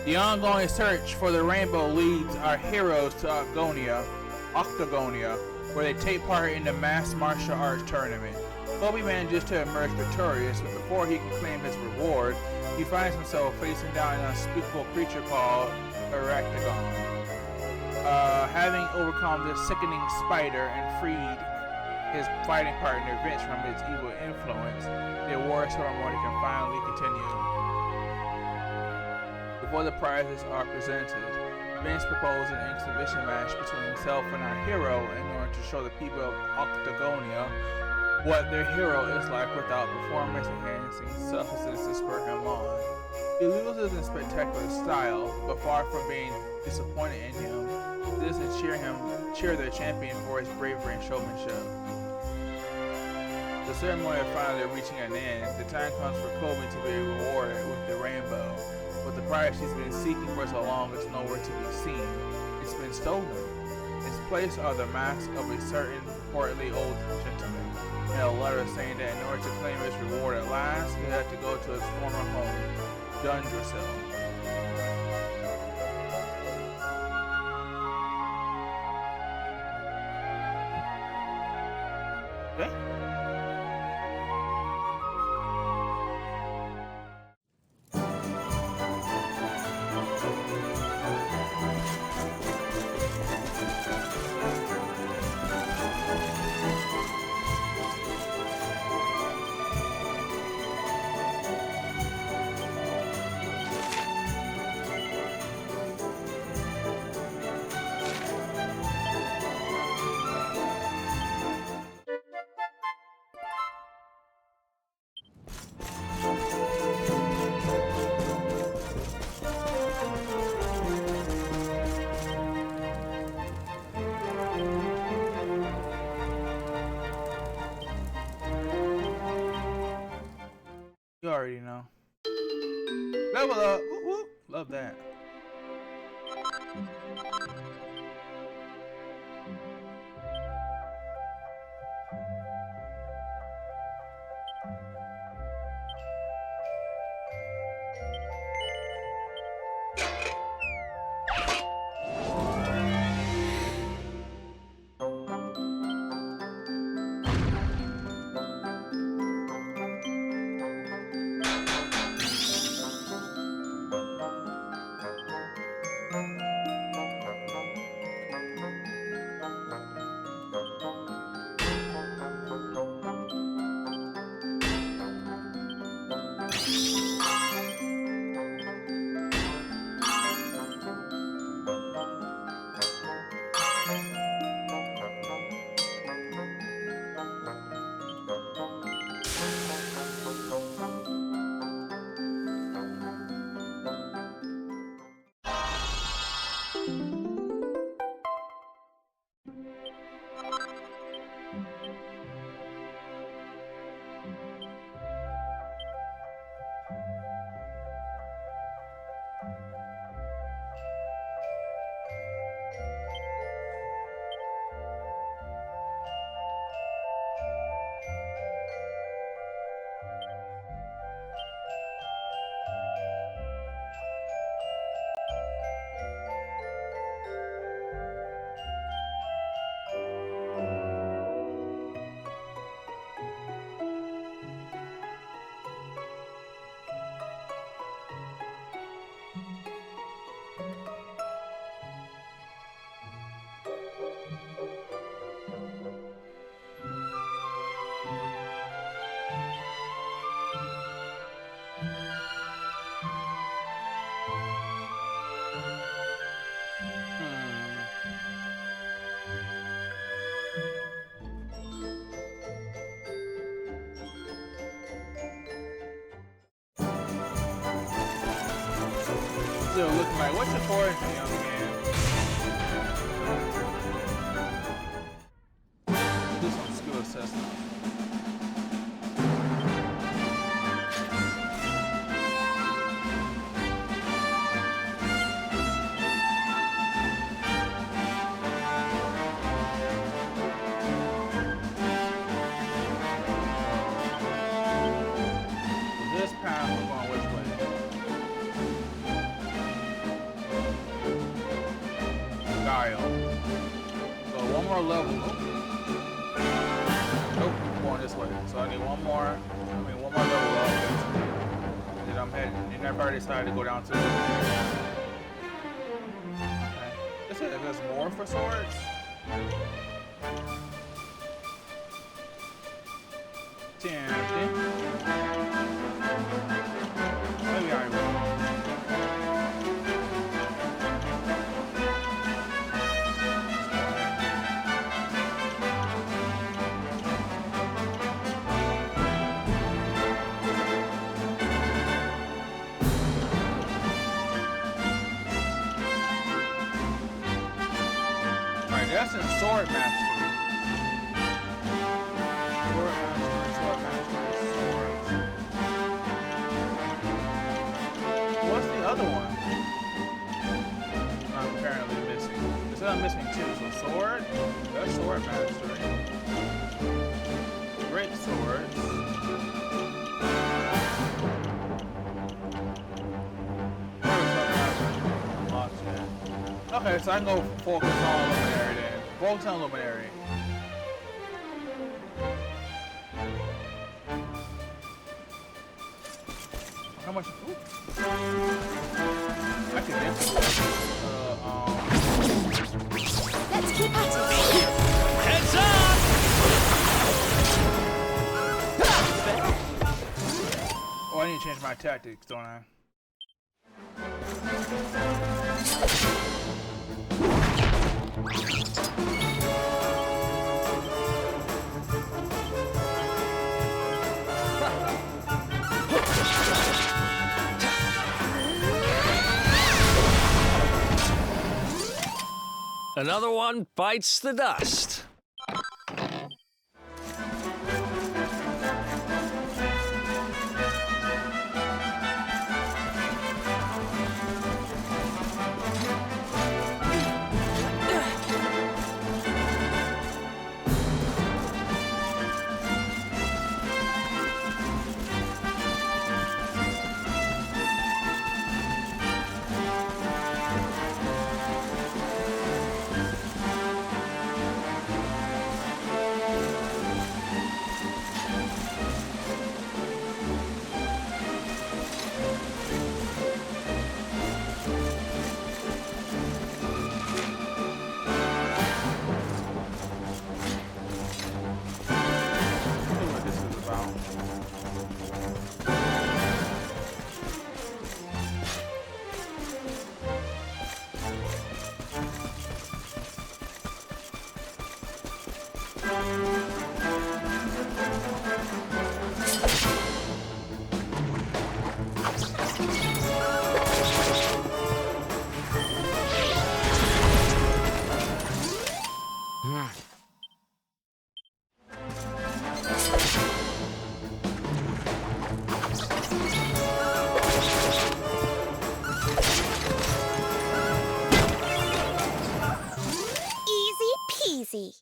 The ongoing search for the rainbow leads our heroes to Octagonia, where they take part in the mass martial arts tournament. Kobe manages to emerge victorious, but before he can claim his reward, he finds himself facing down an unspeakable creature called Arachnagon. Having overcome this sickening spider and freed his fighting partner Vince from its evil influence, the war ceremony can finally continue. Before the prizes are presented, Vince proposed an exhibition match between himself and our hero in order to show the people of Octagonia what their hero is like without performance-enhancing substances to spur him on. He loses in spectacular style, but far from being disappointed in him, this and cheer their champion for his bravery and showmanship. The ceremony finally reaching an end, the time comes for Kobe to be rewarded with the rainbow, but the prize she's been seeking for so long is nowhere to be seen. It's been stolen. Its place are the mask of a certain portly old gentleman, and a letter saying that in order to claim his reward at last, he had to go to his former home, Dungersell. Okay. You already know. Level up! Woo woo! Love that. Still looking like, what's your fortune, young man? Do some skill assessment. This path, we're going which way? more level. Nope, I'm going this way. So I need one more level up. And then I'm heading, and I've already decided to go down to the... Okay. Is it, there's more for swords? Tempting. Maybe I will. Alright, that's in Sword Master. Other one I'm apparently missing. It said I'm missing two. So sword, that's sword mastery. Great swords. Okay, so I can go focus on Luminary then. Focus on Luminary. How much? Ooh. I can Let's keep at it. Heads up! Oh, I need to change my tactics, don't I? Another one bites the dust. Easy.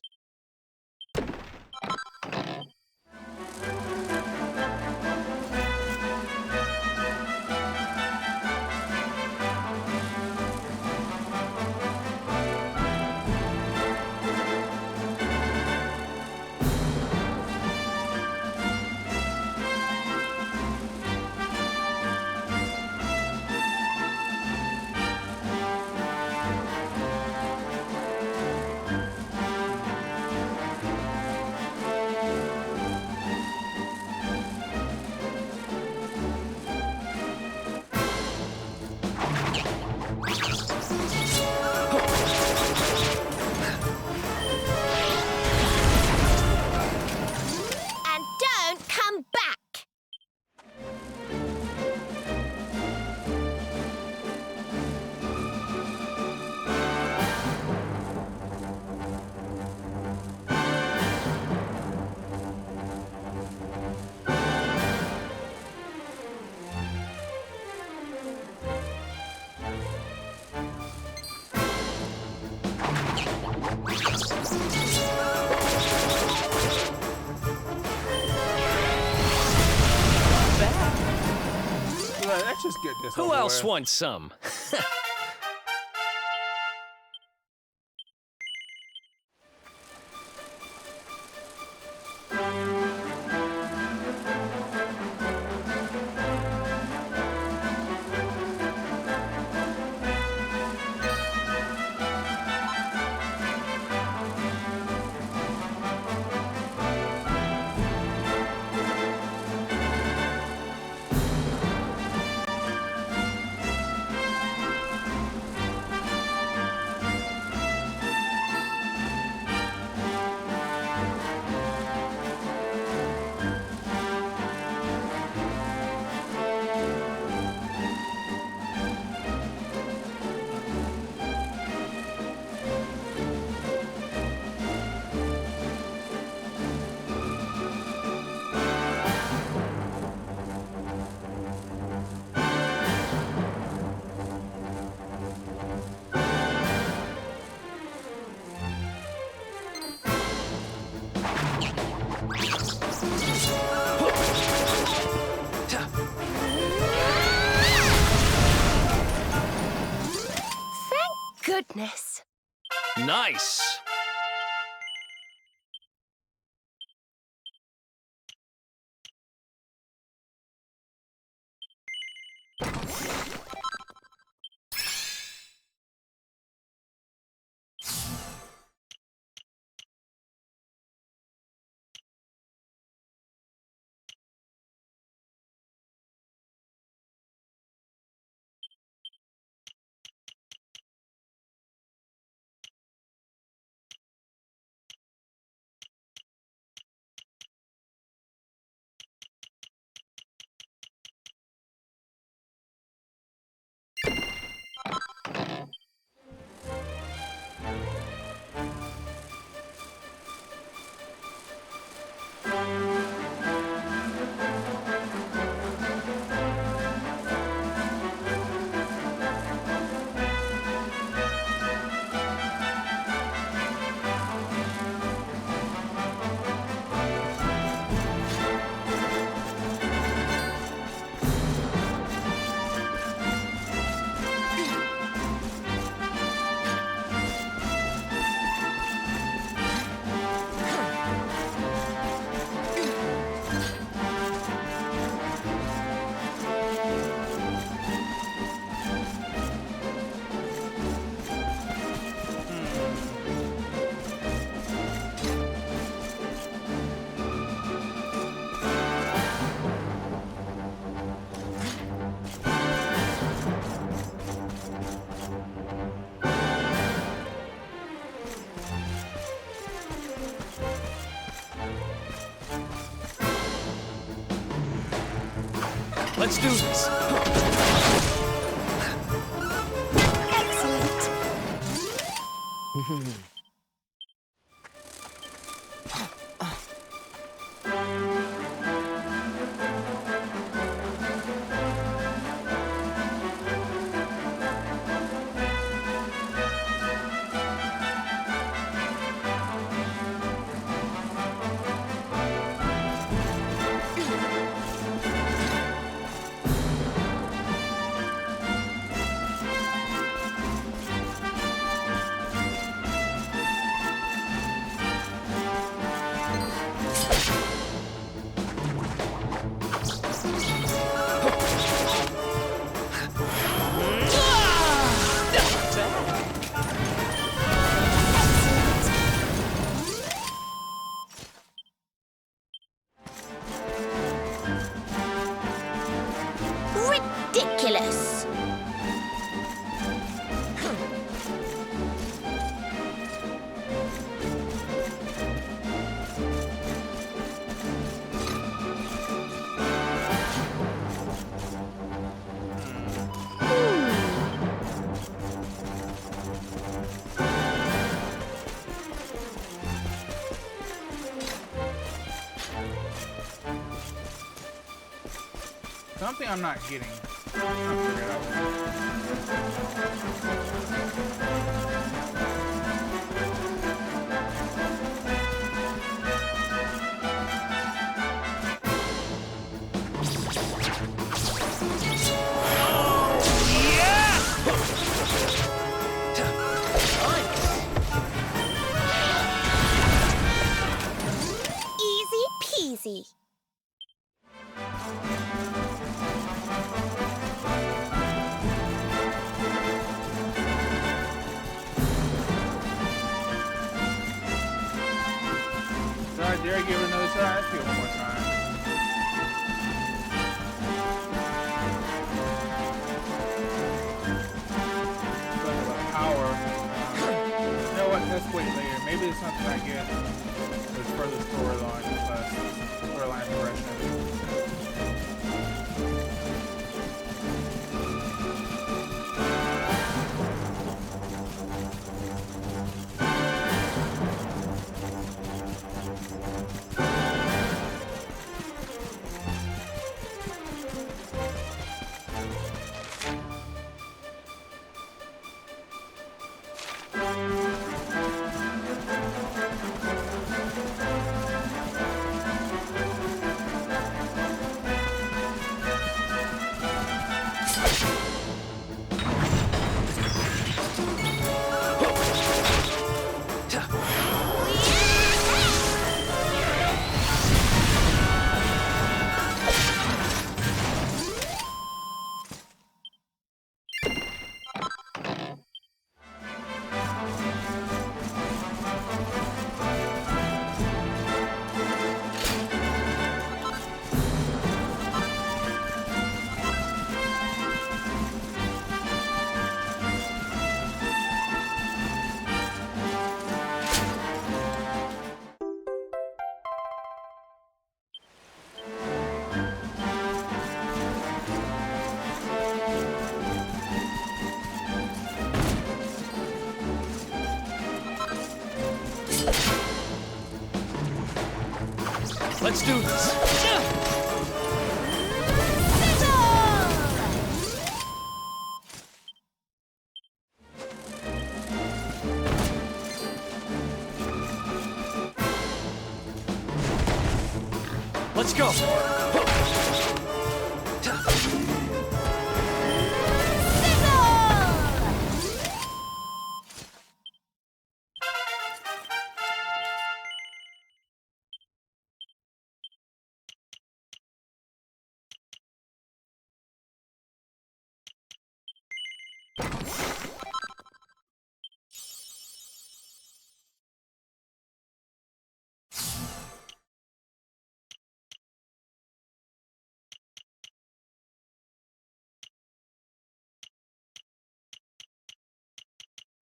Let's just get this Who over else with. wants some? goodness. Nice. Let's do this. Excellent. Ridiculous. Something I'm not getting. I'll figure it out. Easy peasy. So I dare give it another try. Let's give it one more time. Talk about power. You know what? Let's wait later. Maybe it's something I get. There's further storyline progression. Let's do this. Let's go.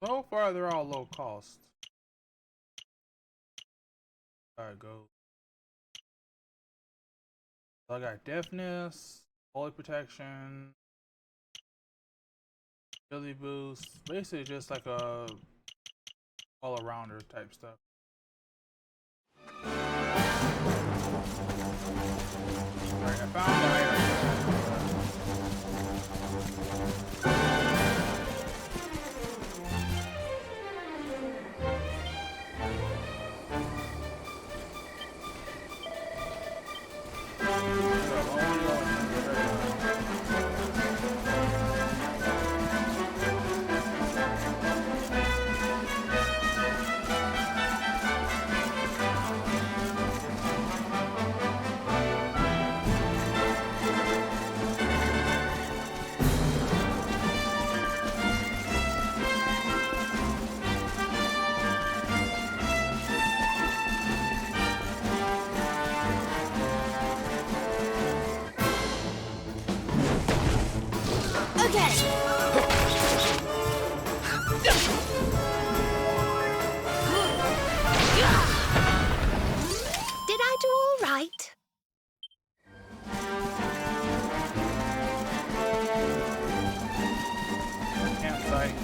So far, they're all low cost. Alright, go. So I got deafness, holy protection, ability boost. Basically, just like a all-arounder type stuff. Alright, I found the item. Did I do all right? Campsite.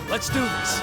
Let's do this.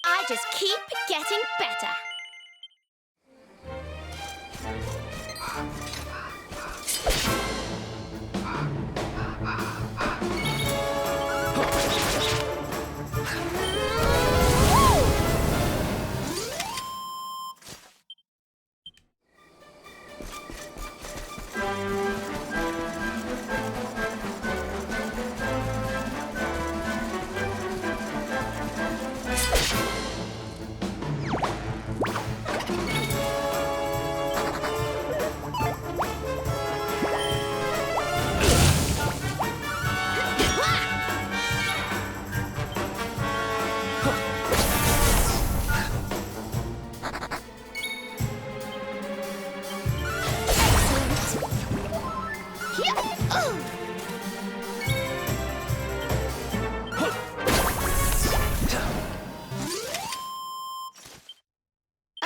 I just keep getting better.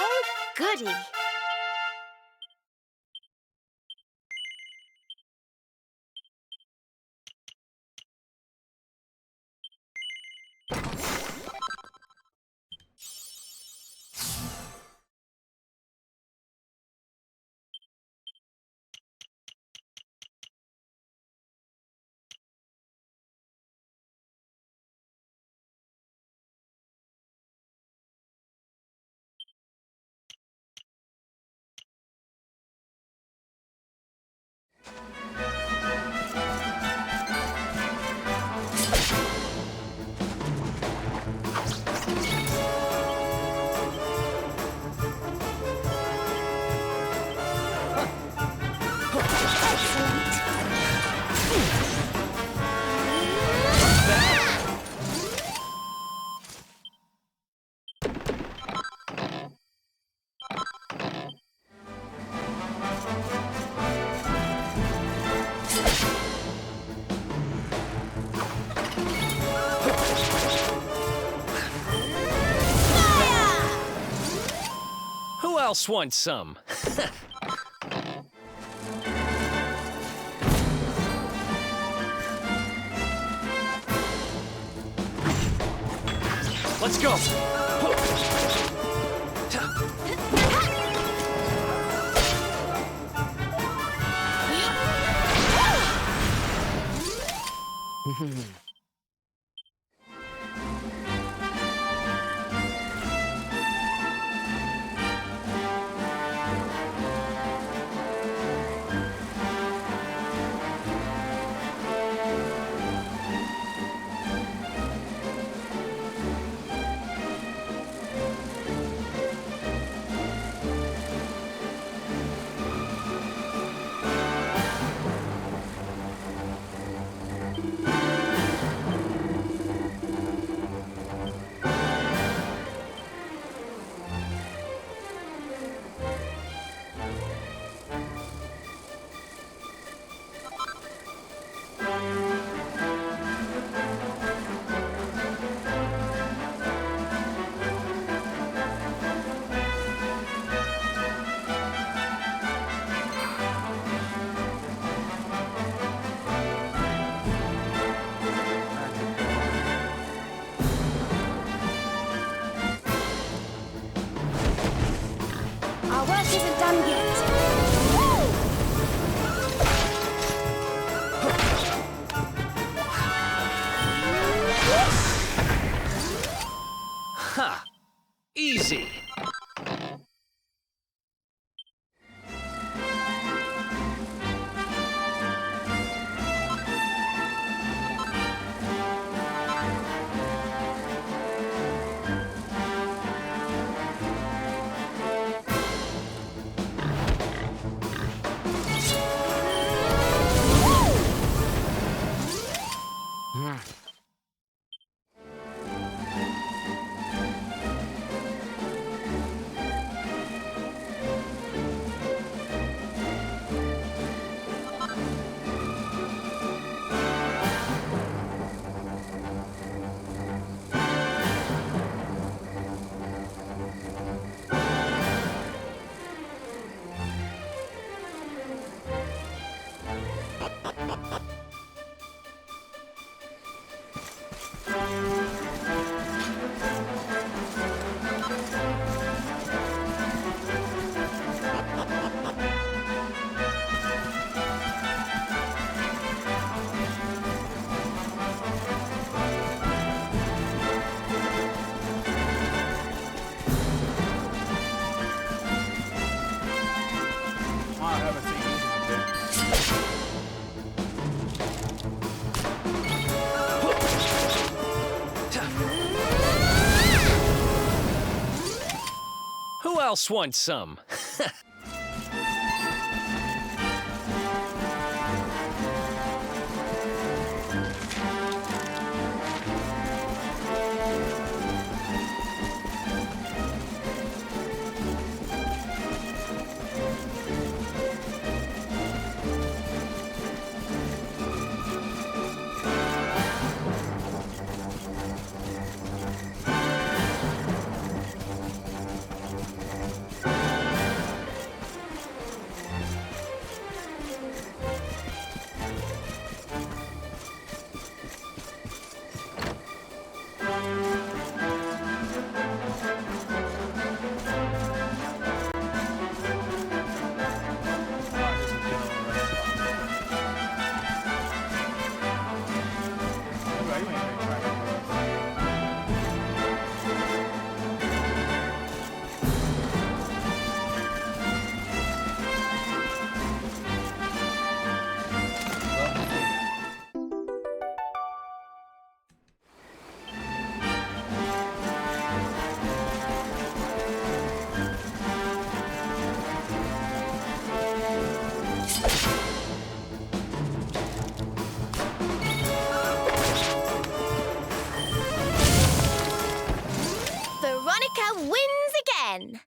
Oh, goody. Who else wants some? Let's go! Our work isn't done yet. Ha! Easy! I haven't seen these in a bit. Who else wants some? Monica wins again.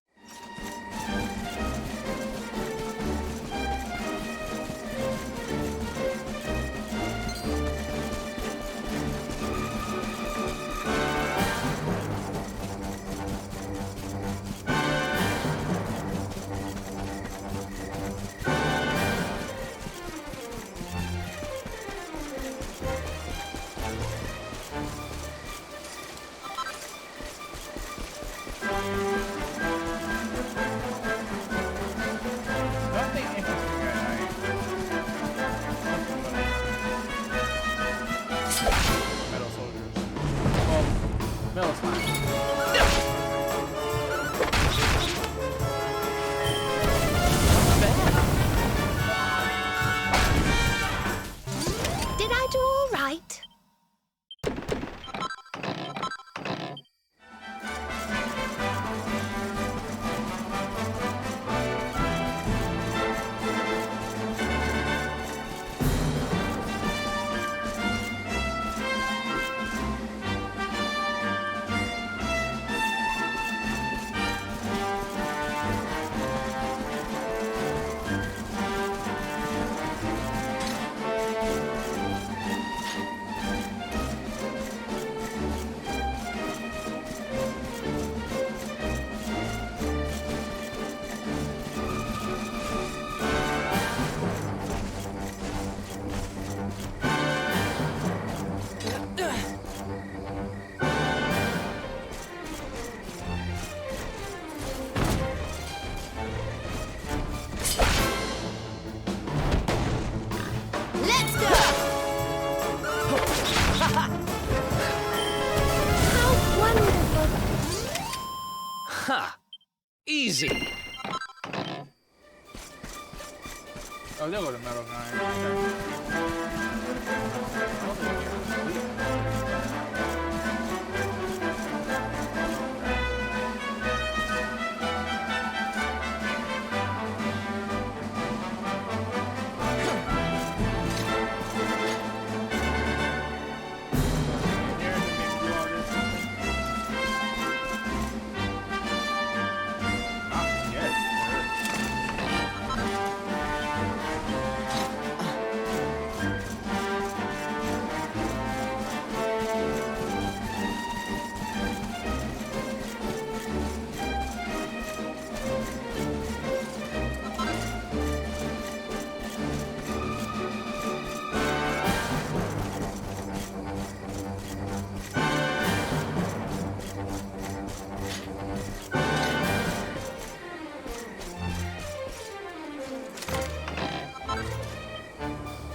Nothing interesting at night. Metal soldiers. Oh, metal slime. Did I do all right? Let's go! How wonderful! Ha! Easy. Oh, they'll go to metal guy.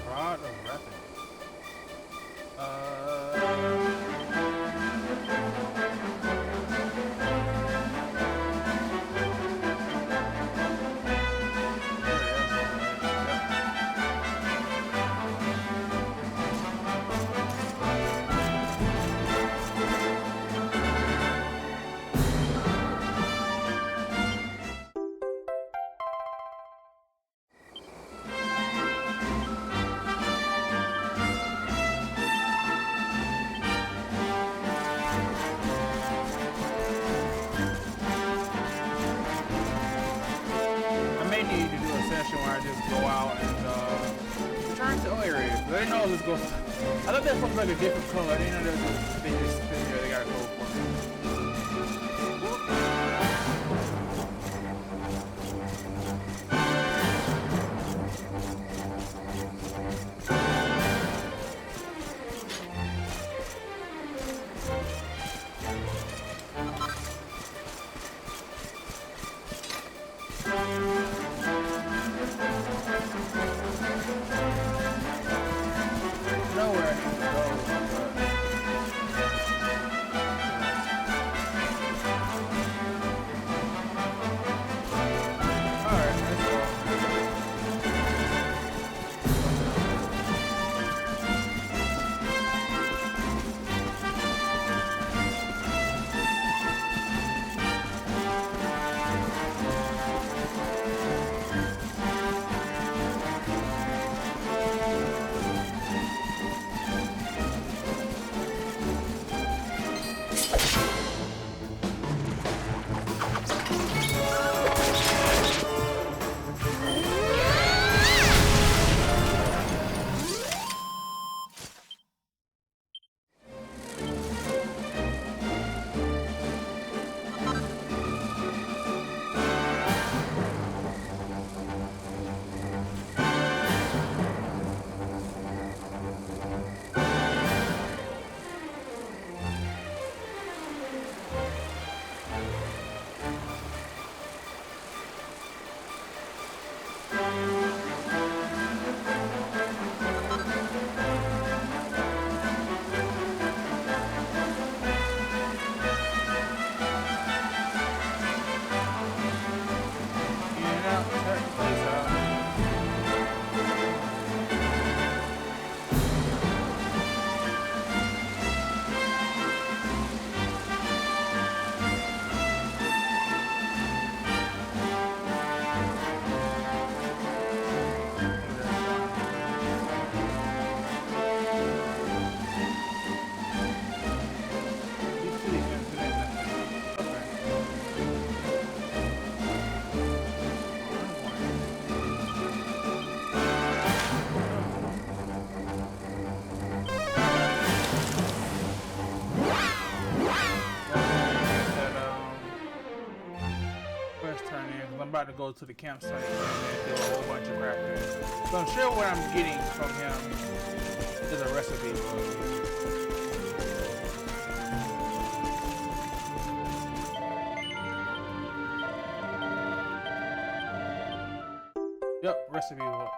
Rod of weapons. I may need to do a session where I just go out and return to areas. But I didn't know this goes. I thought that was like a different color. I didn't know that they just they got a code for me. Nowhere I need to go. I'm about to go to the campsite and do a whole bunch of crafting. So I'm sure what I'm getting from him is a recipe book. Yep, recipe book.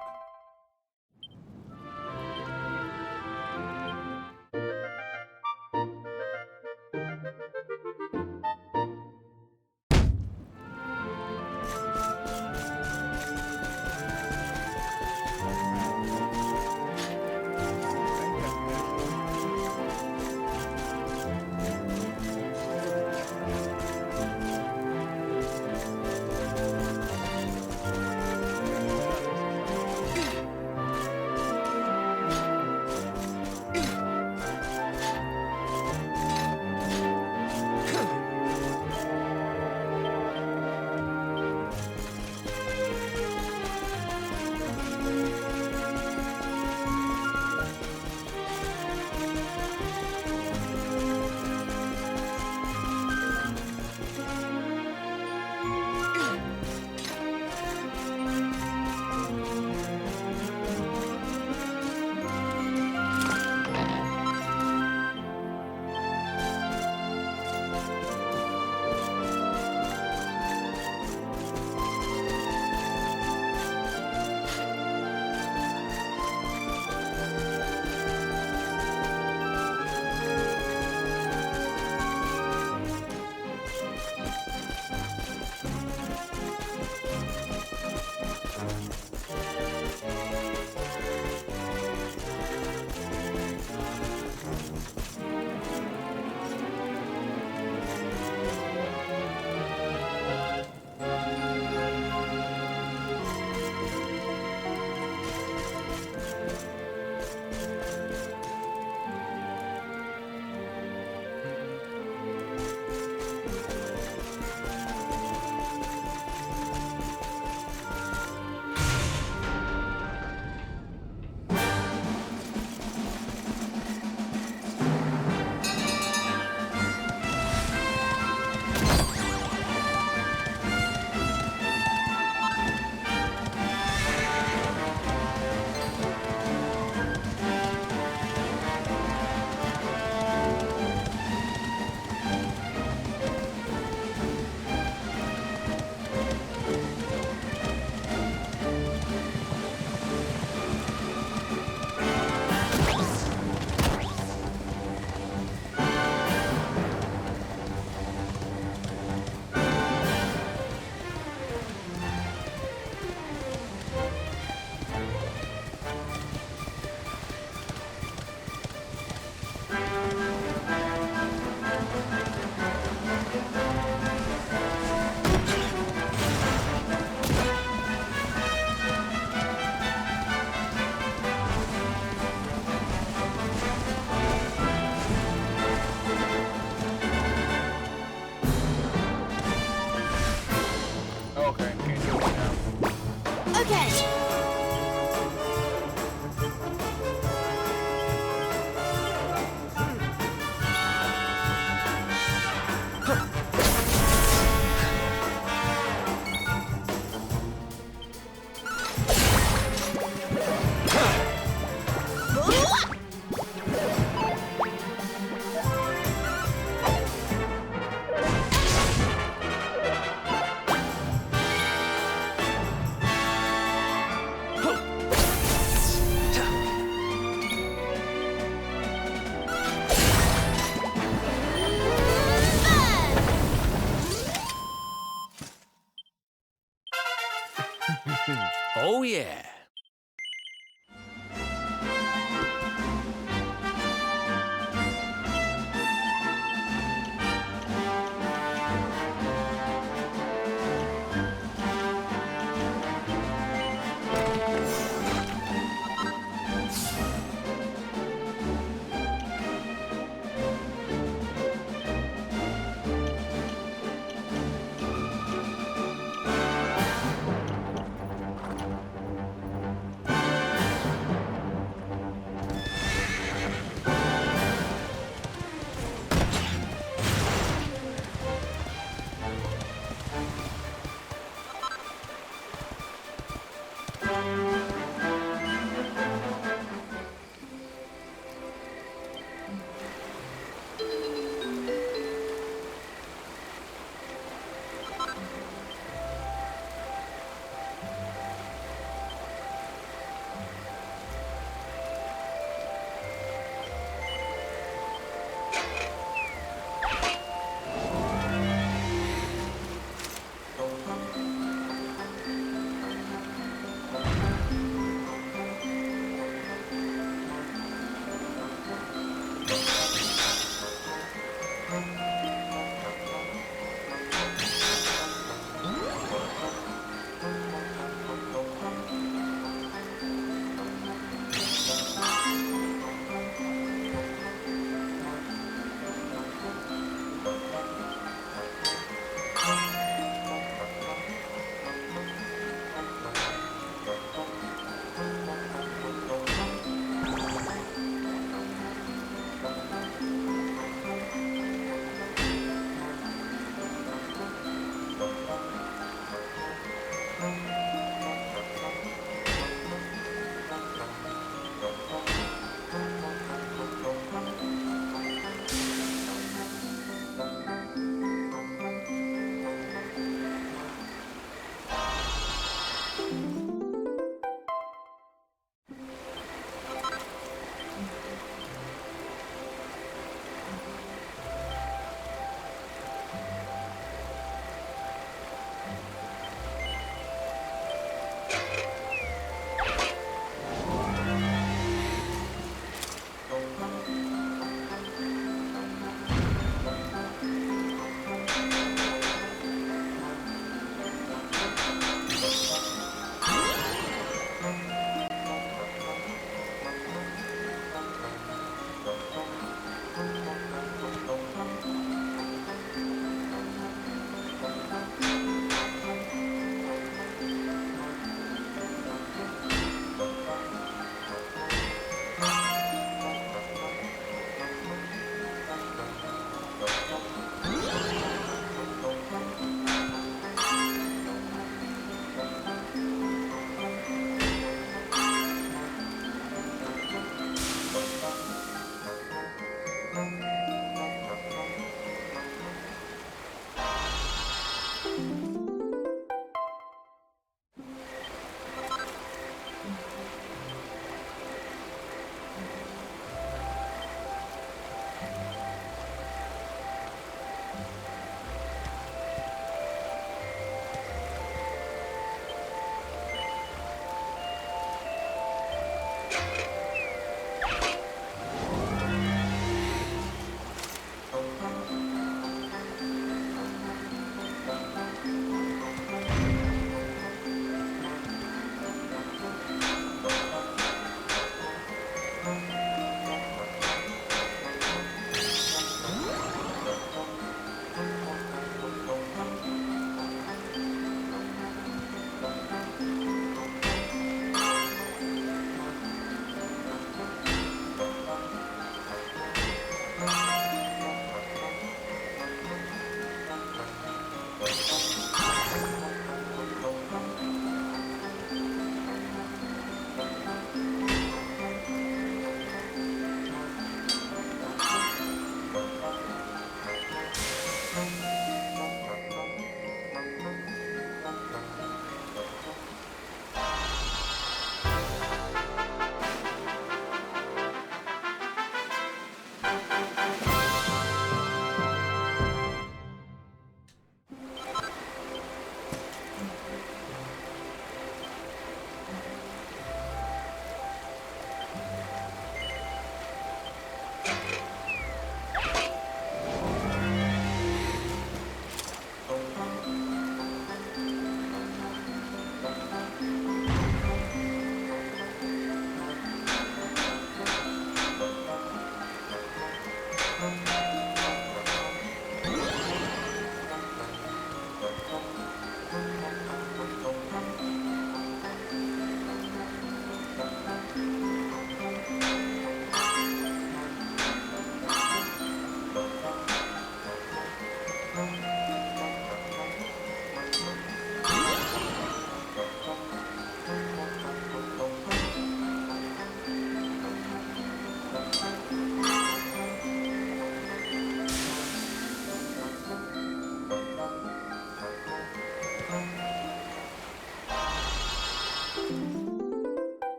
Oh, yeah.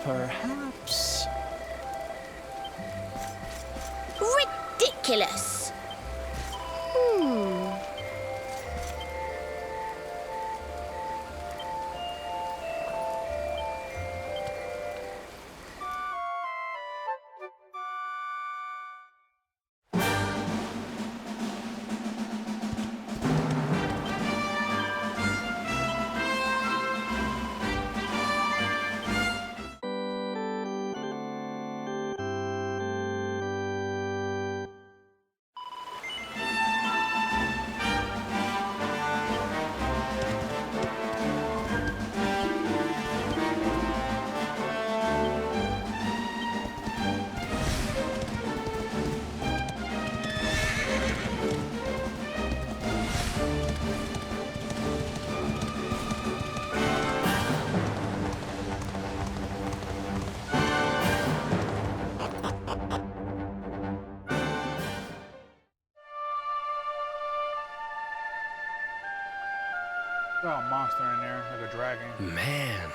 Perhaps. Ridiculous. Got a monster in there, like a dragon. Man.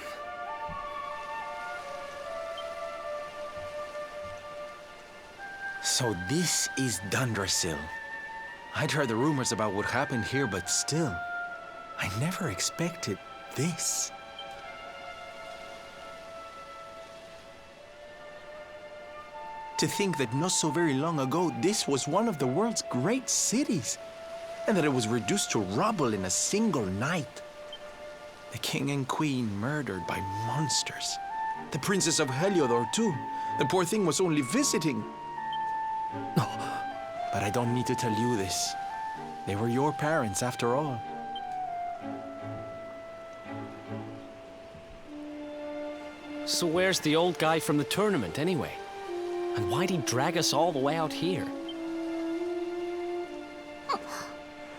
So this is Dundrasil. I'd heard the rumors about what happened here, but still, I never expected this. To think that not so very long ago, this was one of the world's great cities, and that it was reduced to rubble in a single night. The king and queen murdered by monsters. The princess of Heliodor, too. The poor thing was only visiting. But I don't need to tell you this. They were your parents, after all. So where's the old guy from the tournament, anyway? And why'd he drag us all the way out here?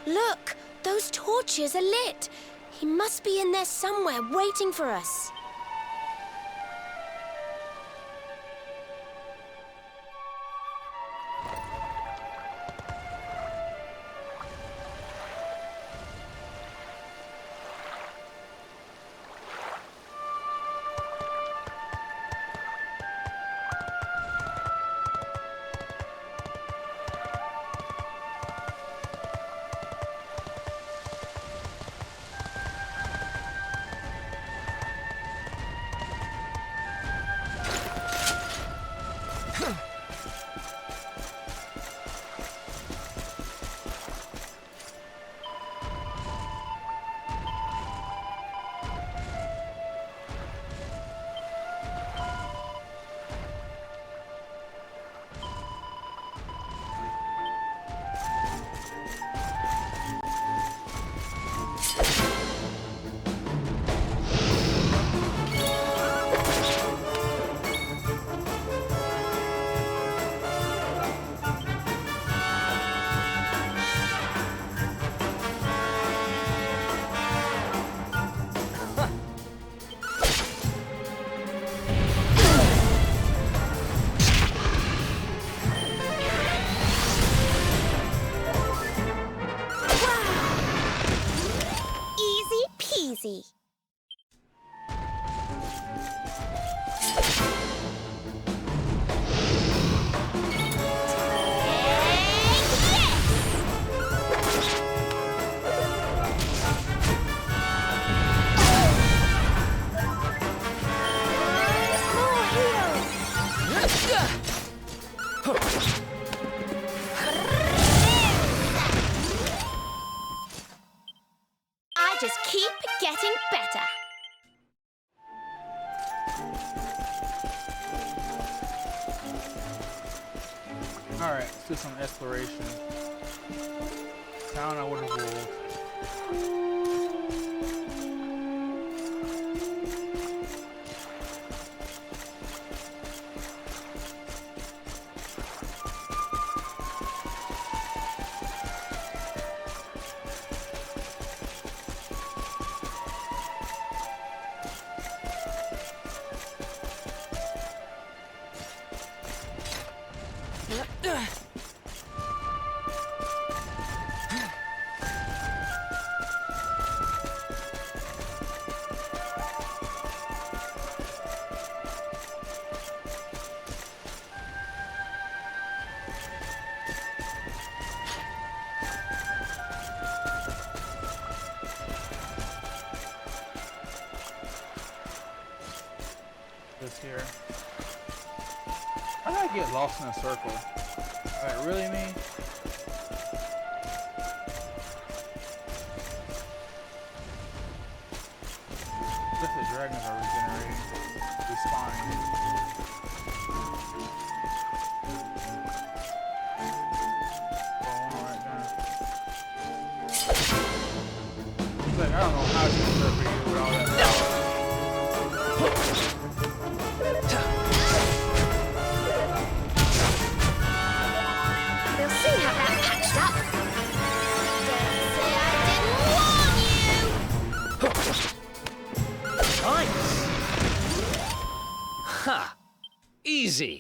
Look, those torches are lit. He must be in there somewhere, waiting for us. Easy. I just keep getting better. Alright, let's do some exploration. Town I would have ruled. here. How did I get lost in a circle? Like, really, me? Look, the dragons are regenerating, respawning. Going on right now. Look, I don't know how to interpret you with all that power. We'll soon have that patched up. Don't say I didn't warn you! Nice! Ha! Easy!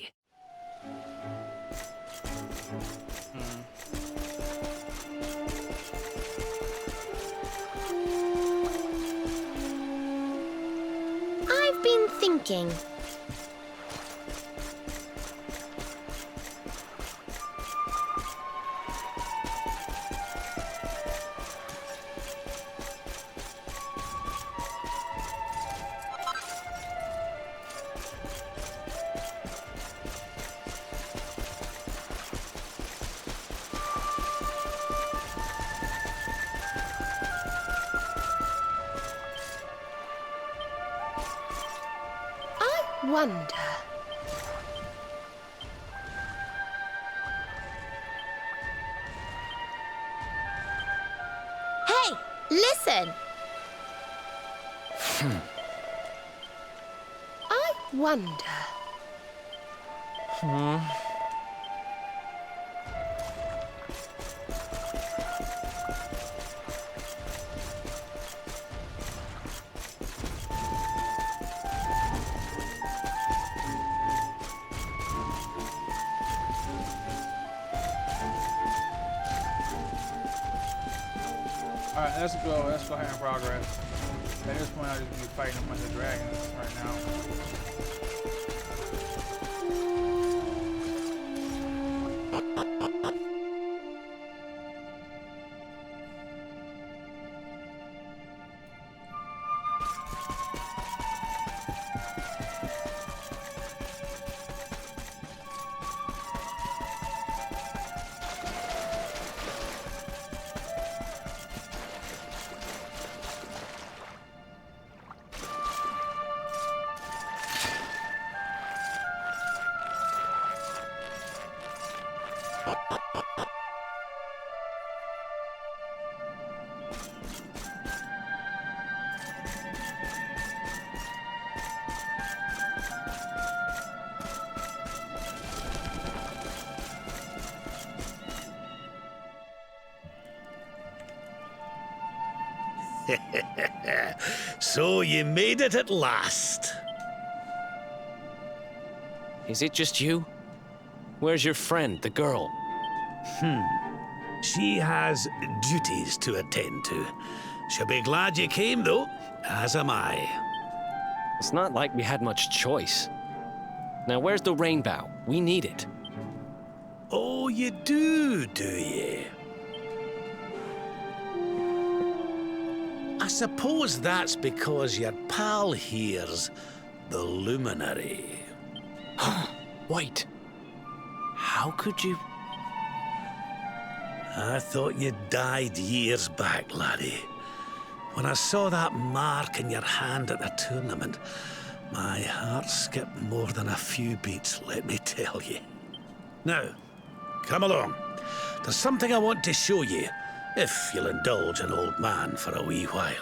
I've been thinking. Wonder. Hey, listen. I wonder. Alright, let's go ahead and progress. At this point, I'll just be fighting a bunch of dragons right now. So you made it at last. Is it just you? Where's your friend, the girl? She has duties to attend to. She'll be glad you came, though, as am I. It's not like we had much choice. Now, where's the rainbow? We need it. Oh, you do you? I suppose that's because your pal here's the luminary. Wait. How could you... I thought you died years back, laddie. When I saw that mark in your hand at the tournament, my heart skipped more than a few beats, let me tell you. Now, come along. There's something I want to show you, if you'll indulge an old man for a wee while.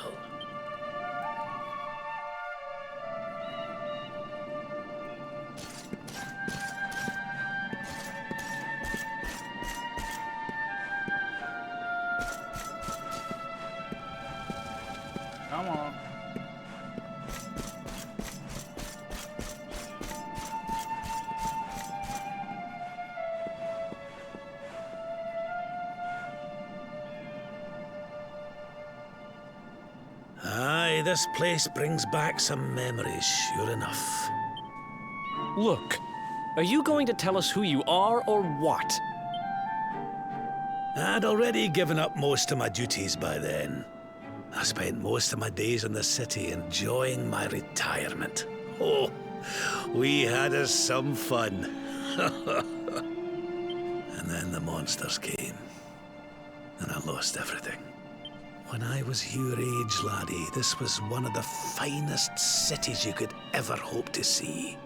Come on. Aye, this place brings back some memories, sure enough. Look, are you going to tell us who you are or what? I'd already given up most of my duties by then. I spent most of my days in the city enjoying my retirement. Oh, We had us some fun. And then the monsters came, and I lost everything. When I was your age, laddie, this was one of the finest cities you could ever hope to see.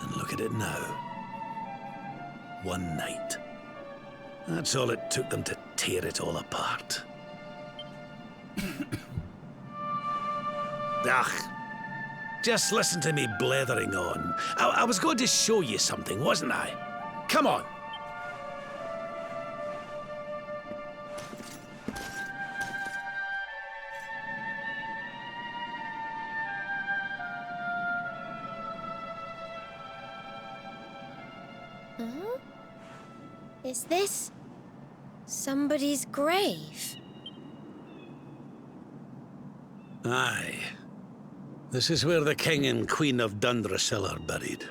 And look at it now. One night. That's all it took them to tear it all apart. Ugh. Just listen to me blethering on. I was going to show you something, wasn't I? Come on. Huh? Is this somebody's grave? Aye. This is where the King and Queen of Dundrasil are buried.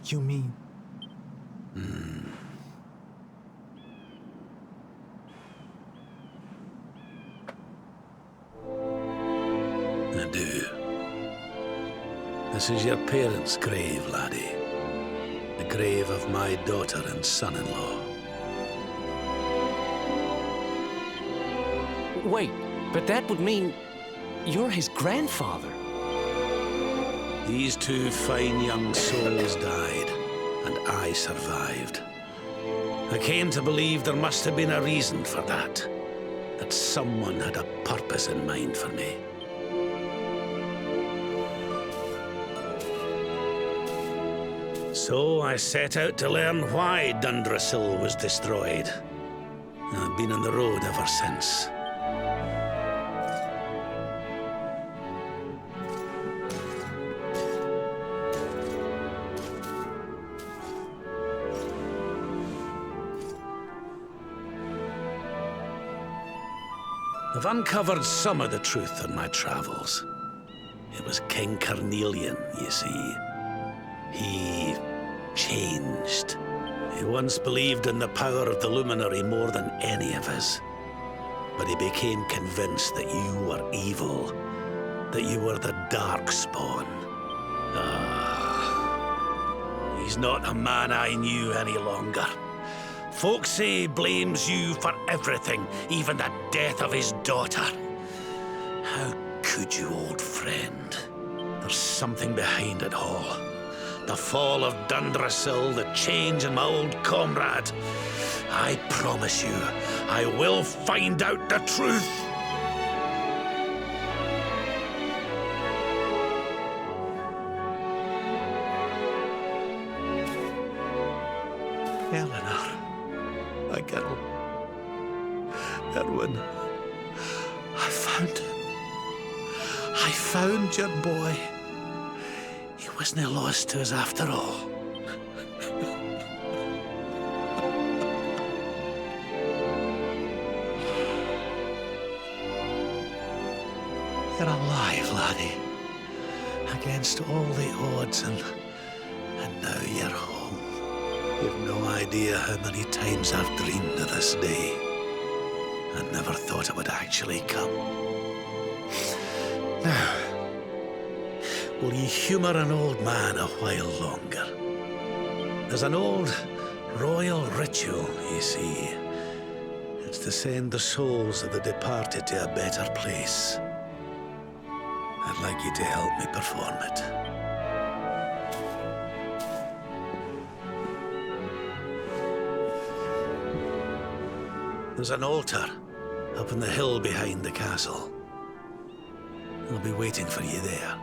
You mean? I do. This is your parents' grave, laddie. The grave of my daughter and son-in-law. Wait, but that would mean you're his grandfather. These two fine young souls died, and I survived. I came to believe there must have been a reason for that. That someone had a purpose in mind for me. So I set out to learn why Dundrasil was destroyed. I've been on the road ever since. I've uncovered some of the truth on my travels. It was King Carnelian, you see. He changed. He once believed in the power of the luminary more than any of us. But he became convinced that you were evil, that you were the Darkspawn. He's not a man I knew any longer. Folks say he blames you for everything, even the death of his daughter. How could you, old friend? There's something behind it all. The fall of Dundrasil, the change in my old comrade. I promise you, I will find out the truth. Eleanor, my girl. Erwin, I found him. I found your boy. He wasn't lost to us after all. You're alive, laddie. Against all the odds, and now you're home. You've no idea how many times I've dreamed of this day. I never thought it would actually come. Now, will you humour an old man a while longer? There's an old royal ritual, you see. It's to send the souls of the departed to a better place. I'd like you to help me perform it. There's an altar up on the hill behind the castle. I'll be waiting for you there.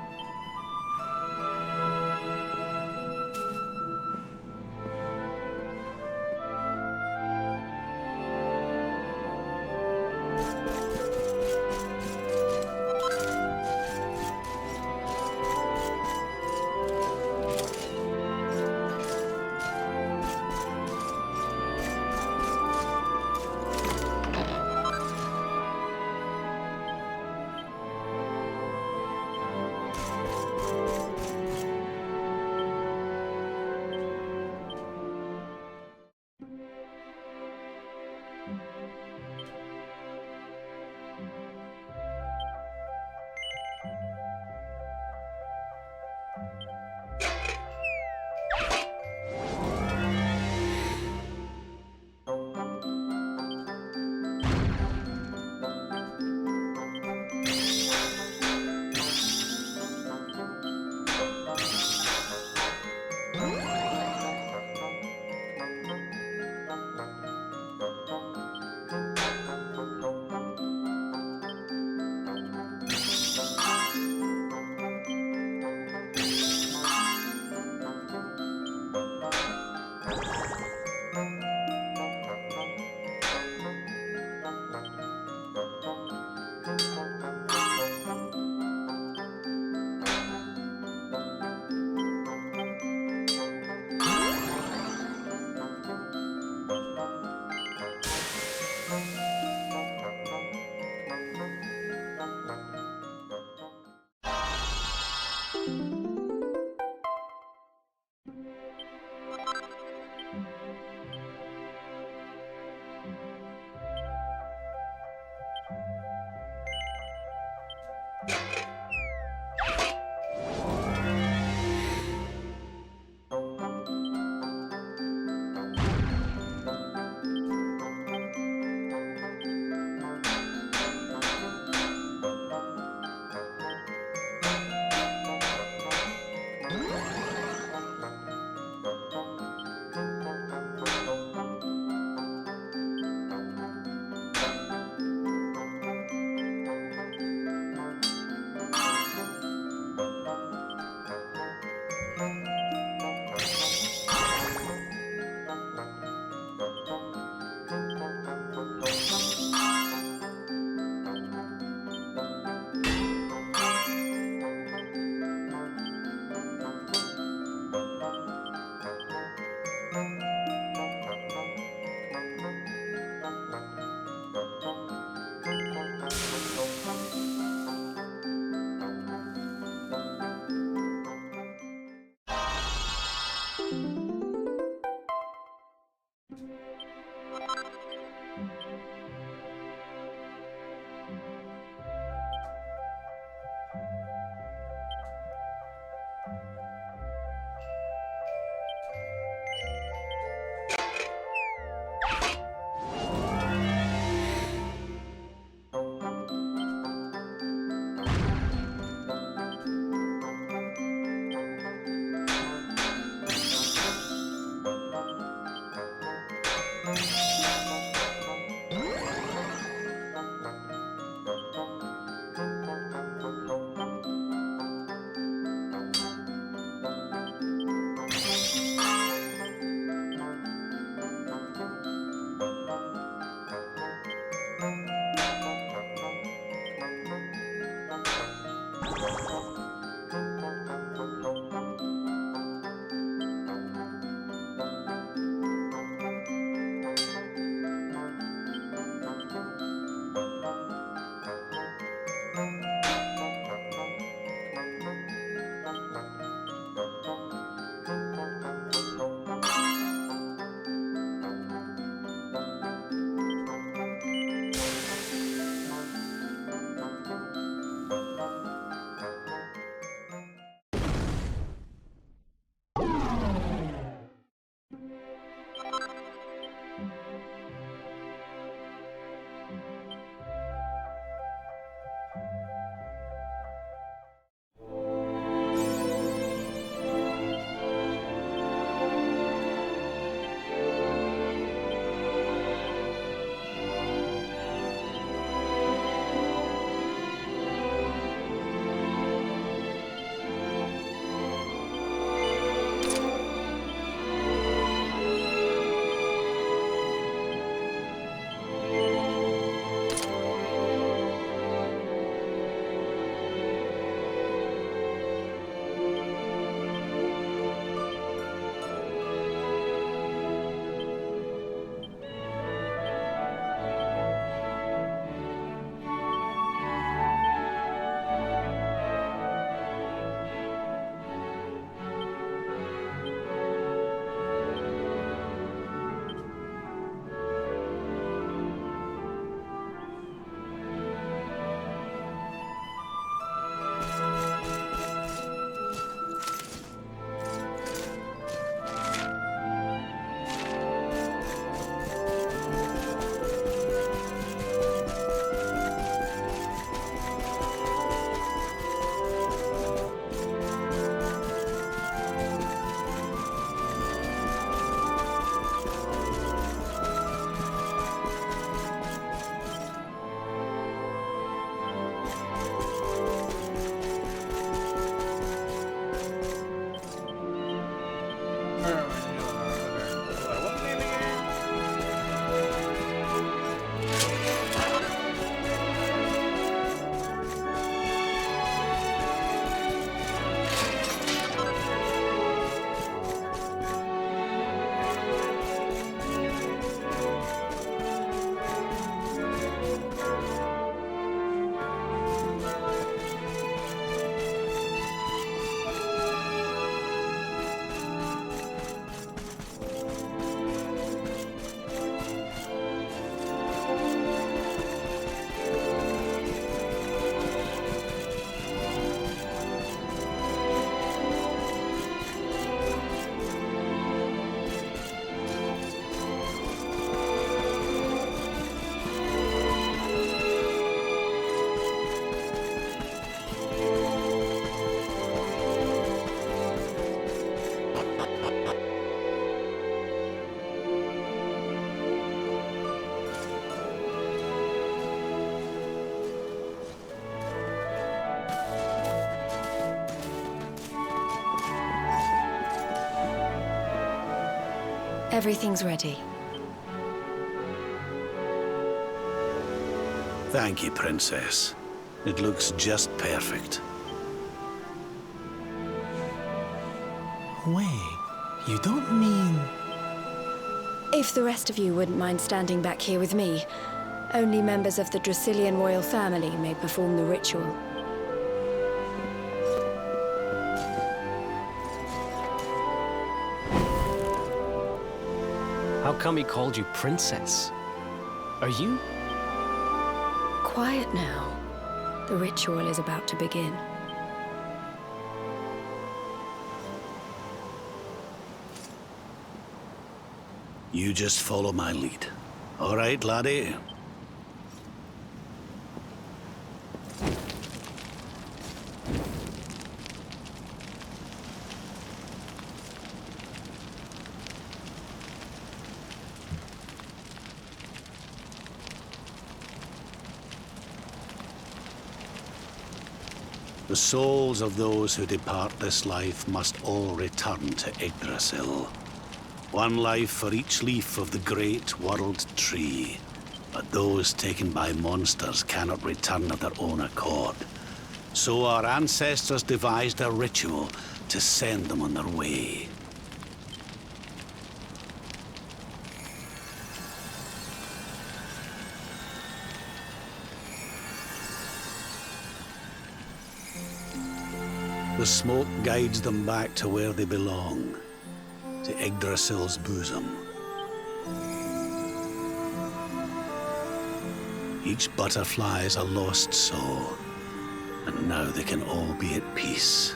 Everything's ready. Thank you, Princess. It looks just perfect. Wait, you don't mean... If the rest of you wouldn't mind standing back here with me, only members of the Dracilian royal family may perform the ritual. How come he called you princess? Are you? Quiet now. The ritual is about to begin. You just follow my lead. All right, laddie? The souls of those who depart this life must all return to Yggdrasil. One life for each leaf of the great world tree. But those taken by monsters cannot return of their own accord. So our ancestors devised a ritual to send them on their way. The smoke guides them back to where they belong, to Yggdrasil's bosom. Each butterfly is a lost soul, and now they can all be at peace.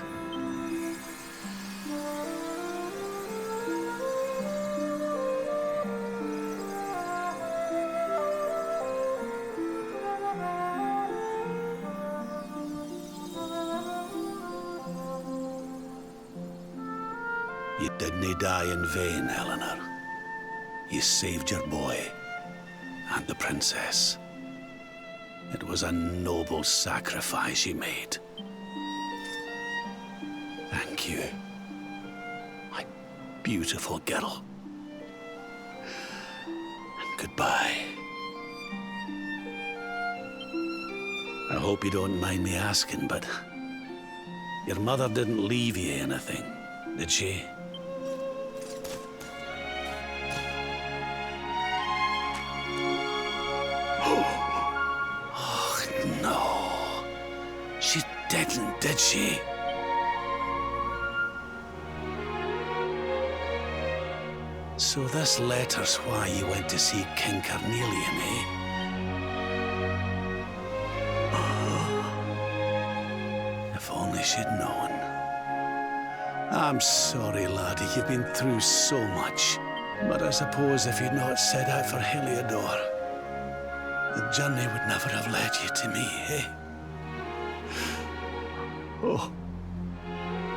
You didn't die in vain, Eleanor. You saved your boy and the princess. It was a noble sacrifice you made. Thank you, my beautiful girl. And goodbye. I hope you don't mind me asking, but your mother didn't leave you anything, did she? She didn't, did she? So this letter's why you went to see King Carnelian, eh? If only she'd known. I'm sorry, laddie, you've been through so much. But I suppose if you'd not set out for Heliodor, the journey would never have led you to me, eh? Oh,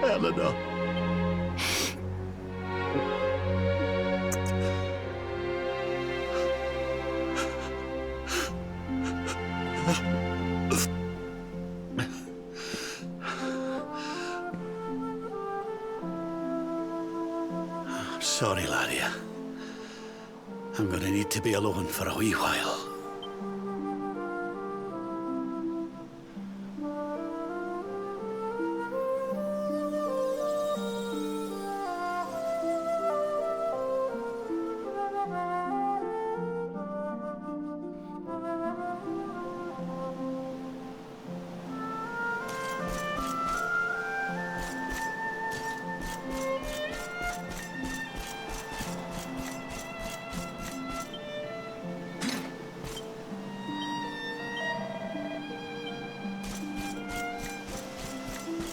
Eleanor. I'm sorry, laddie. I'm gonna need to be alone for a wee while.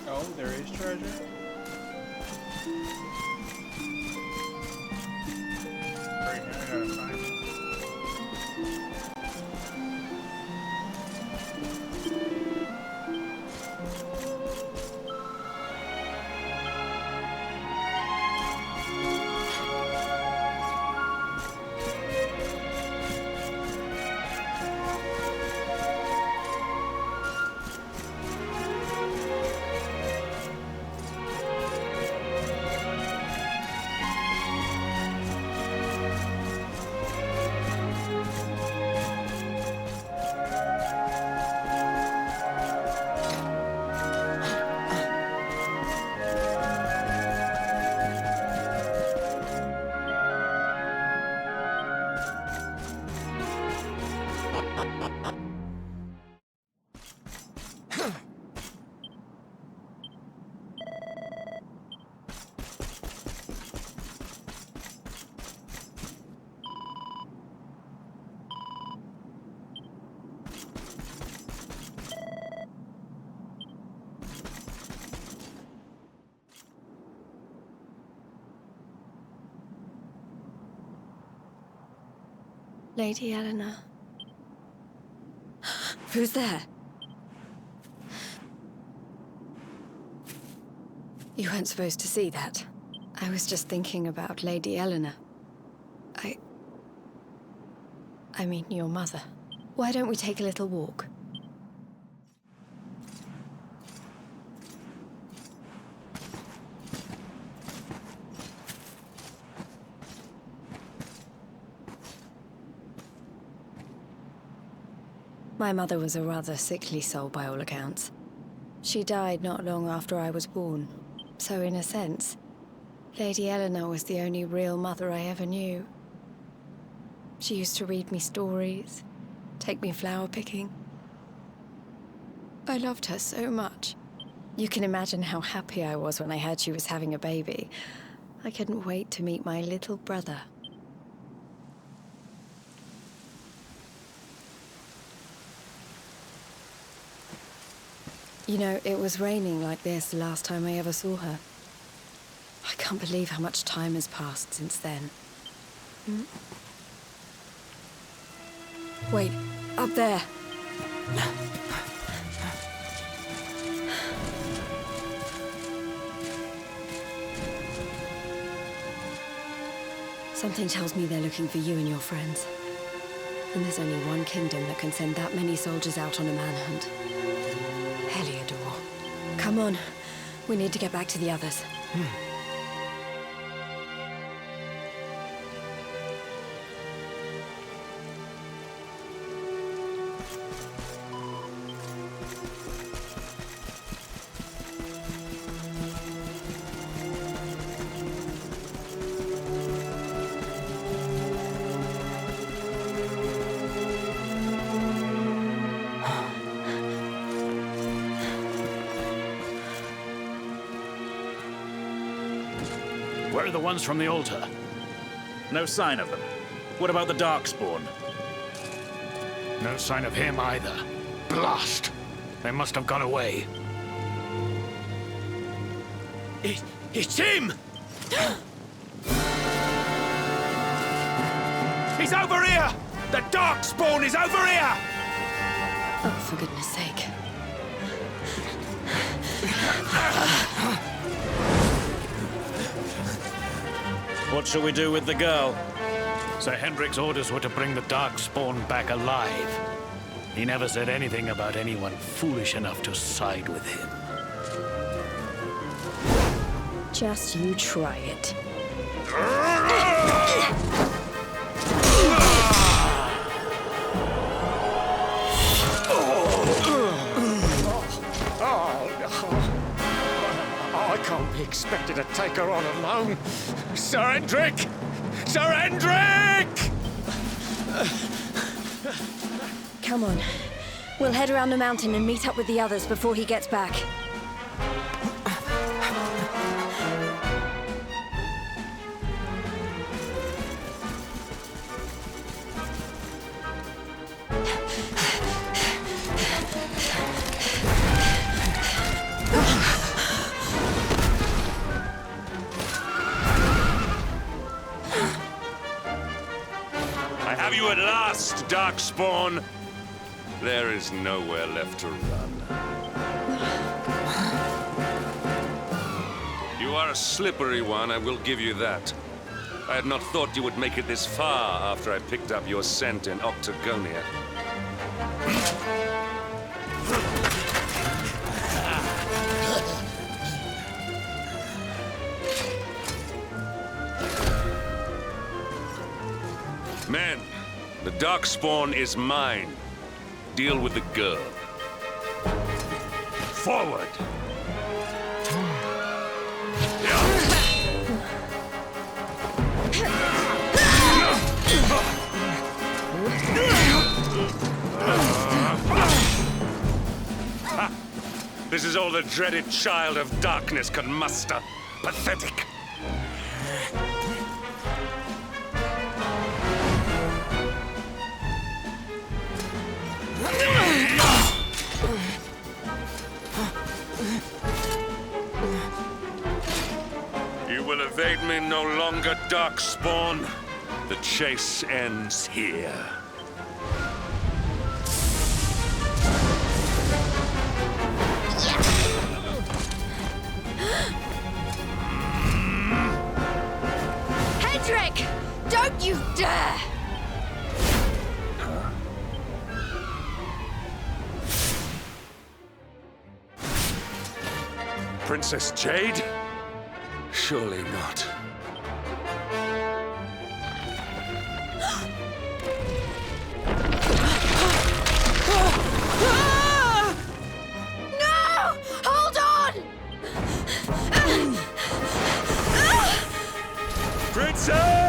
Oh, there is treasure? Great, now I gotta find it. Lady Eleanor. Who's there? You weren't supposed to see that. I was just thinking about Lady Eleanor. I mean, your mother. Why don't we take a little walk? My mother was a rather sickly soul by all accounts. She died not long after I was born. So in a sense, Lady Eleanor was the only real mother I ever knew. She used to read me stories, take me flower picking. I loved her so much. You can imagine how happy I was when I heard she was having a baby. I couldn't wait to meet my little brother. You know, it was raining like this the last time I ever saw her. I can't believe how much time has passed since then. Wait, up there. Something tells me they're looking for you and your friends. And there's only one kingdom that can send that many soldiers out on a manhunt. Heliodor. Come on. We need to get back to the others. Where are the ones from the altar? No sign of them. What about the Darkspawn? No sign of him either. Blast! They must have gone away. It's him! He's over here! The Darkspawn is over here! Oh, for goodness sake. What shall we do with the girl? Sir Hendrik's orders were to bring the Darkspawn back alive. He never said anything about anyone foolish enough to side with him. Just you try it. I can't be expected to take her on alone. Sir Hendrik! Sir Hendrik! Come on. We'll head around the mountain and meet up with the others before he gets back. I have you at last, Darkspawn. There is nowhere left to run. You are a slippery one, I will give you that. I had not thought you would make it this far after I picked up your scent in Octagonia. Men, the Darkspawn is mine. Deal with the girl. Forward! This is all the dreaded child of darkness can muster. Pathetic. You will evade me no longer, Darkspawn. The chase ends here. Hendrik! Don't you dare! Princess Jade? Surely not. No! Hold on! Princess!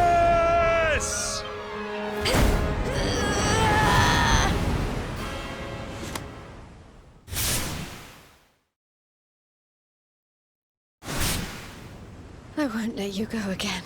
I won't let you go again.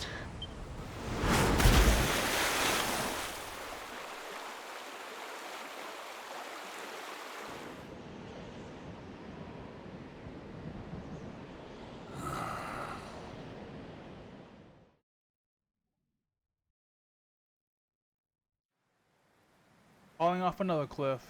Falling off another cliff.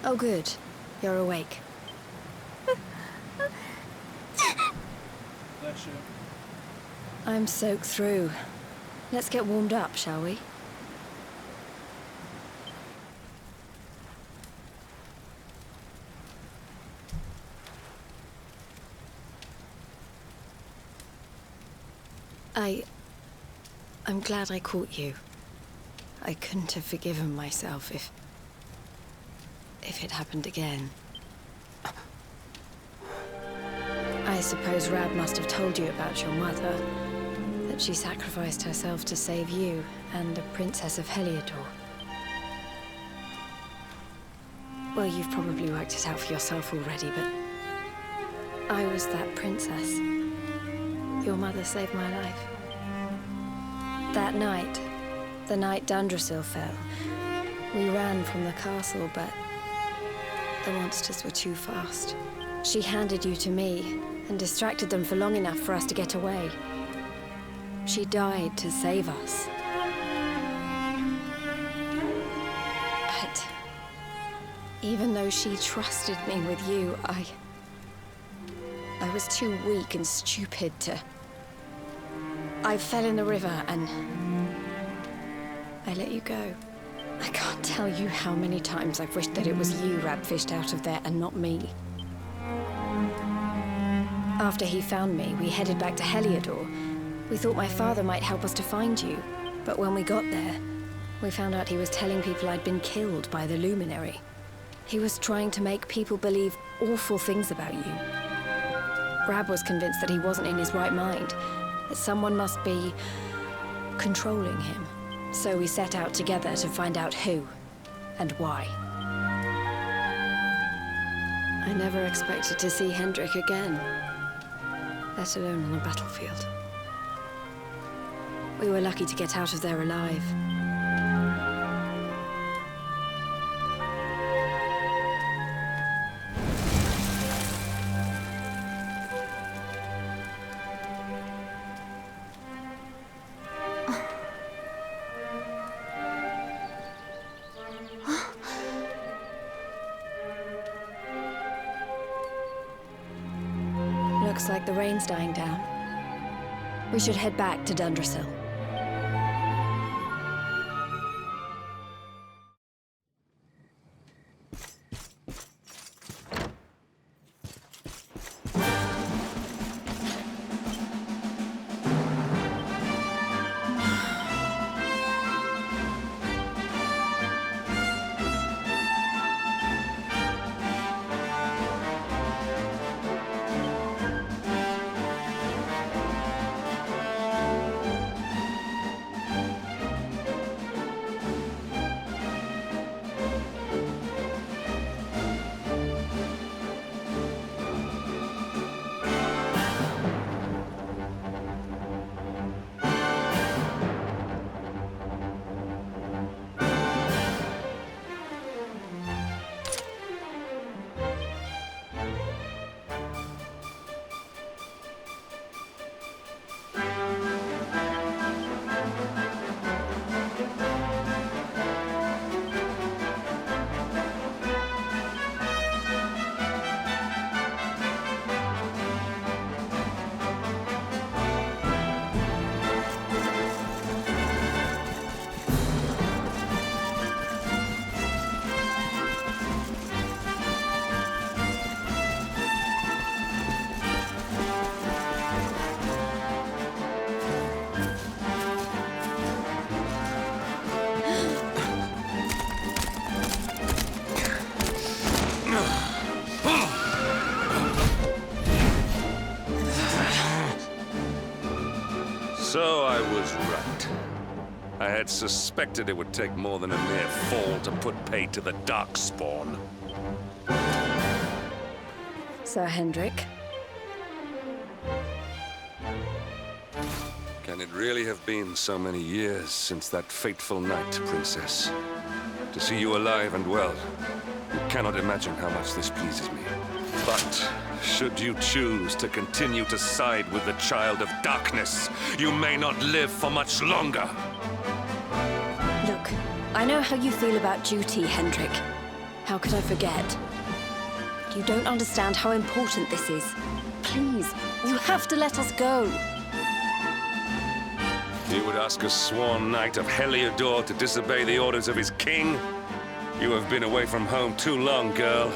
Oh, good. You're awake. Bless you. I'm soaked through. Let's get warmed up, shall we? I'm glad I caught you. I couldn't have forgiven myself if it happened again. I suppose Rab must have told you about your mother, that she sacrificed herself to save you and the Princess of Heliodor. Well, you've probably worked it out for yourself already, but I was that princess. Your mother saved my life. That night, the night Dundrasil fell, we ran from the castle, but the monsters were too fast. She handed you to me and distracted them for long enough for us to get away. She died to save us. But even though she trusted me with you, I was too weak and stupid to... I fell in the river and I let you go. I can't tell you how many times I've wished that it was you Rab fished out of there and not me. After he found me, we headed back to Heliodor. We thought my father might help us to find you, but when we got there, we found out he was telling people I'd been killed by the Luminary. He was trying to make people believe awful things about you. Rab was convinced that he wasn't in his right mind, that someone must be controlling him. So we set out together to find out who and why. I never expected to see Hendrik again, let alone on a battlefield. We were lucky to get out of there alive. Looks like the rain's dying down. We should head back to Dundrasil. So I was right. I had suspected it would take more than a mere fall to put paid to the Darkspawn. Sir Hendrik. Can it really have been so many years since that fateful night, Princess? To see you alive and well, you cannot imagine how much this pleases me. But should you choose to continue to side with the Child of Darkness, you may not live for much longer. Look, I know how you feel about duty, Hendrik. How could I forget? You don't understand how important this is. Please, you have to let us go. You would ask a sworn knight of Heliodor to disobey the orders of his king? You have been away from home too long, girl.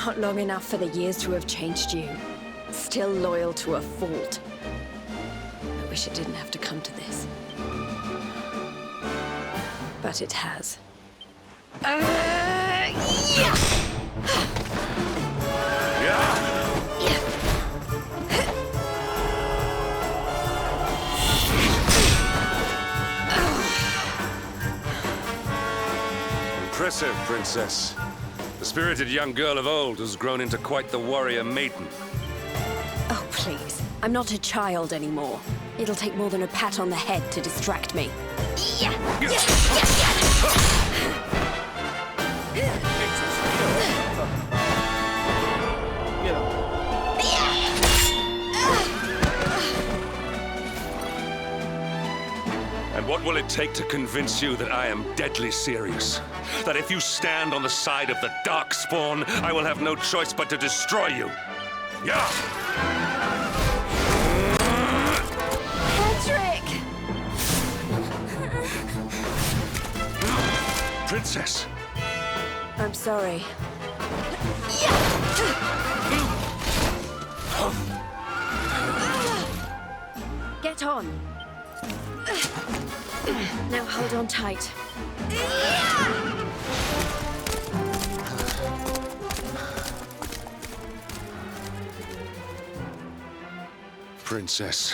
Not long enough for the years to have changed you. Still loyal to a fault. I wish it didn't have to come to this. But it has. Impressive, Princess. The spirited young girl of old has grown into quite the warrior maiden. Oh, please. I'm not a child anymore. It'll take more than a pat on the head to distract me. And what will it take to convince you that I am deadly serious? That if you stand on the side of the Darkspawn, I will have no choice but to destroy you? Yeah! Hendrik! Princess! I'm sorry. Get on. Now hold on tight. Princess,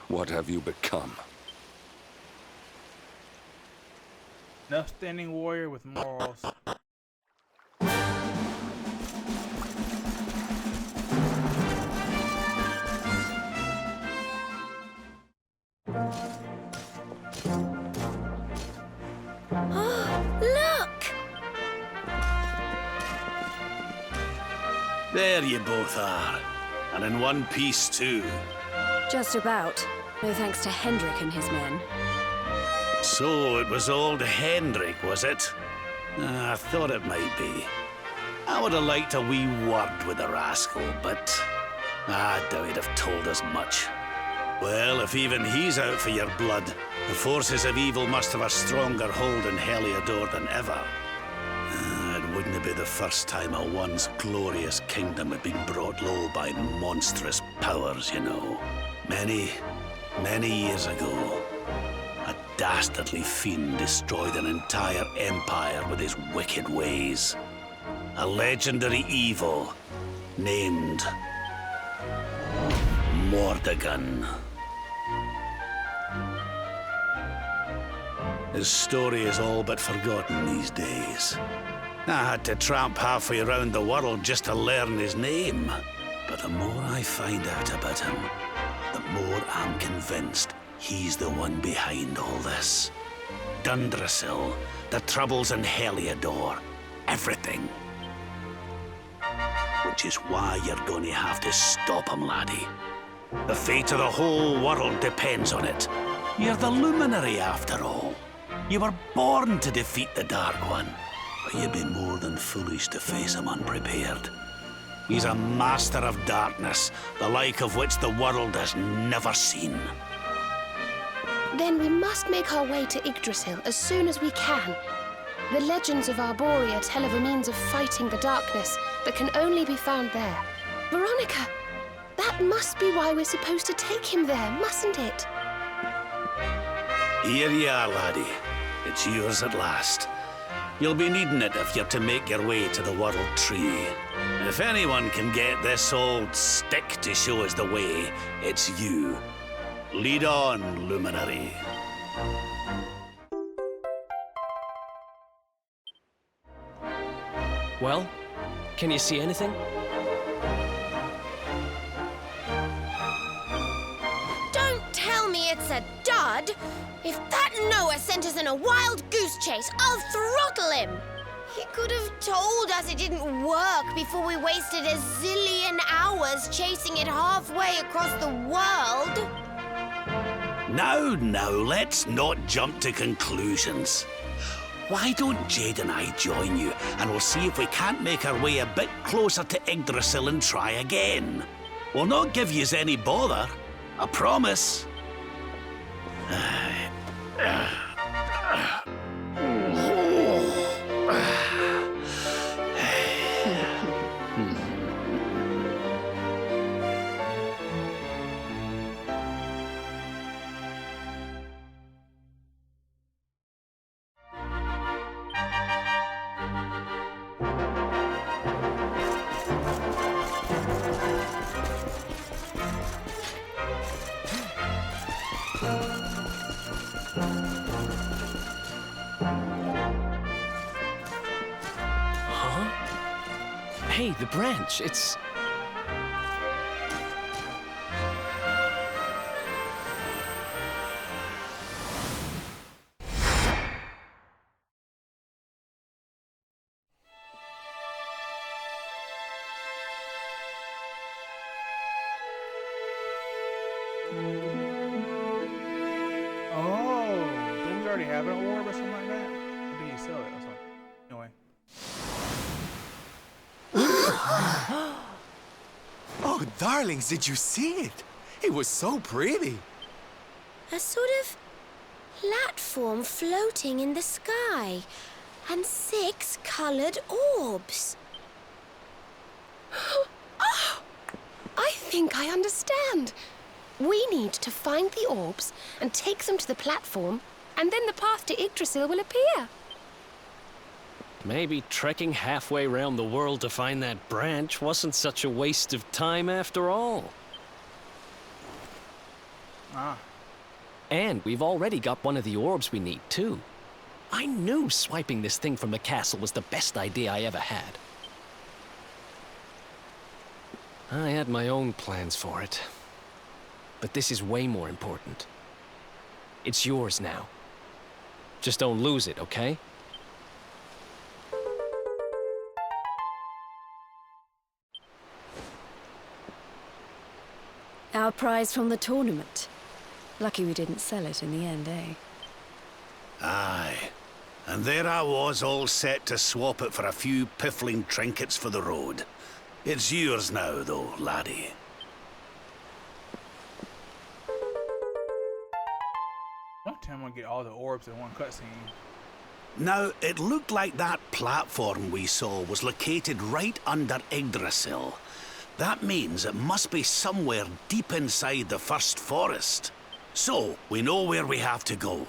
what have you become? An upstanding warrior with morals. Look! There you both are. And in one piece, too. Just about. No thanks to Hendrik and his men. So it was old Hendrik, was it? I thought it might be. I would have liked a wee word with the rascal, but I doubt he'd have told us much. Well, if even he's out for your blood, the forces of evil must have a stronger hold in Heliodor than ever. It wouldn't be the first time a once glorious kingdom had been brought low by monstrous powers, you know. Many years ago, a dastardly fiend destroyed an entire empire with his wicked ways. A legendary evil named Mordegon. His story is all but forgotten these days. I had to tramp halfway around the world just to learn his name. But the more I find out about him, the more I'm convinced he's the one behind all this. Dundrasil, the troubles in Heliodor, everything. Which is why you're going to have to stop him, laddie. The fate of the whole world depends on it. You're the luminary, after all. You were born to defeat the Dark One, but you'd be more than foolish to face him unprepared. He's a master of darkness, the like of which the world has never seen. Then we must make our way to Yggdrasil as soon as we can. The legends of Arborea tell of a means of fighting the darkness that can only be found there. Veronica, that must be why we're supposed to take him there, mustn't it? Here you are, laddie. It's yours at last. You'll be needing it if you're to make your way to the World Tree. If anyone can get this old stick to show us the way, it's you. Lead on, Luminary. Well, can you see anything? Don't tell me it's a dud! If that Noah sent us in a wild goose chase, I'll throttle him! He could have told us it didn't work before we wasted a zillion hours chasing it halfway across the world. Now, let's not jump to conclusions. Why don't Jade and I join you, and we'll see if we can't make our way a bit closer to Yggdrasil and try again. We'll not give yous any bother, I promise. Hey, the branch, it's... Oh, don't we already have an orb or something like that? Or did he sell it or something? Anyway. Oh, darlings, did you see it? It was so pretty. A sort of platform floating in the sky, and 6 colored orbs. Oh, I think I understand. We need to find the orbs and take them to the platform, and then the path to Yggdrasil will appear. Maybe trekking halfway around the world to find that branch wasn't such a waste of time after all. Ah. And we've already got one of the orbs we need, too. I knew swiping this thing from the castle was the best idea I ever had. I had my own plans for it. But this is way more important. It's yours now. Just don't lose it, okay? Our prize from the tournament. Lucky we didn't sell it in the end, eh? Aye. And there I was, all set to swap it for a few piffling trinkets for the road. It's yours now, though, laddie. Don't tell me I'm gonna get all the orbs in one cutscene. Now, it looked like that platform we saw was located right under Yggdrasil. That means it must be somewhere deep inside the first forest. So, we know where we have to go.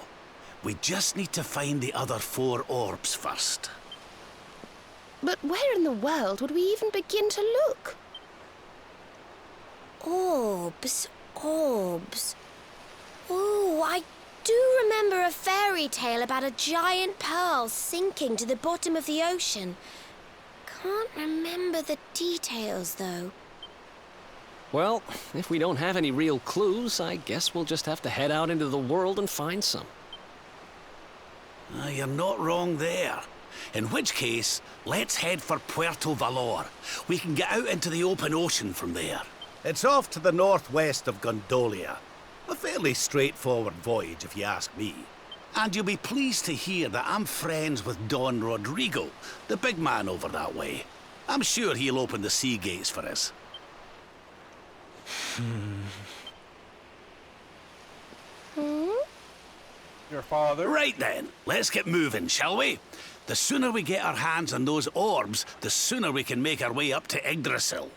We just need to find the other 4 orbs first. But where in the world would we even begin to look? Orbs. Oh, I do remember a fairy tale about a giant pearl sinking to the bottom of the ocean. Can't remember the details, though. Well, if we don't have any real clues, I guess we'll just have to head out into the world and find some. You're not wrong there. In which case, let's head for Puerto Valor. We can get out into the open ocean from there. It's off to the northwest of Gondolia. A fairly straightforward voyage, if you ask me. And you'll be pleased to hear that I'm friends with Don Rodrigo, the big man over that way. I'm sure he'll open the sea gates for us. Your father? Right then, let's get moving, shall we? The sooner we get our hands on those orbs, the sooner we can make our way up to Yggdrasil.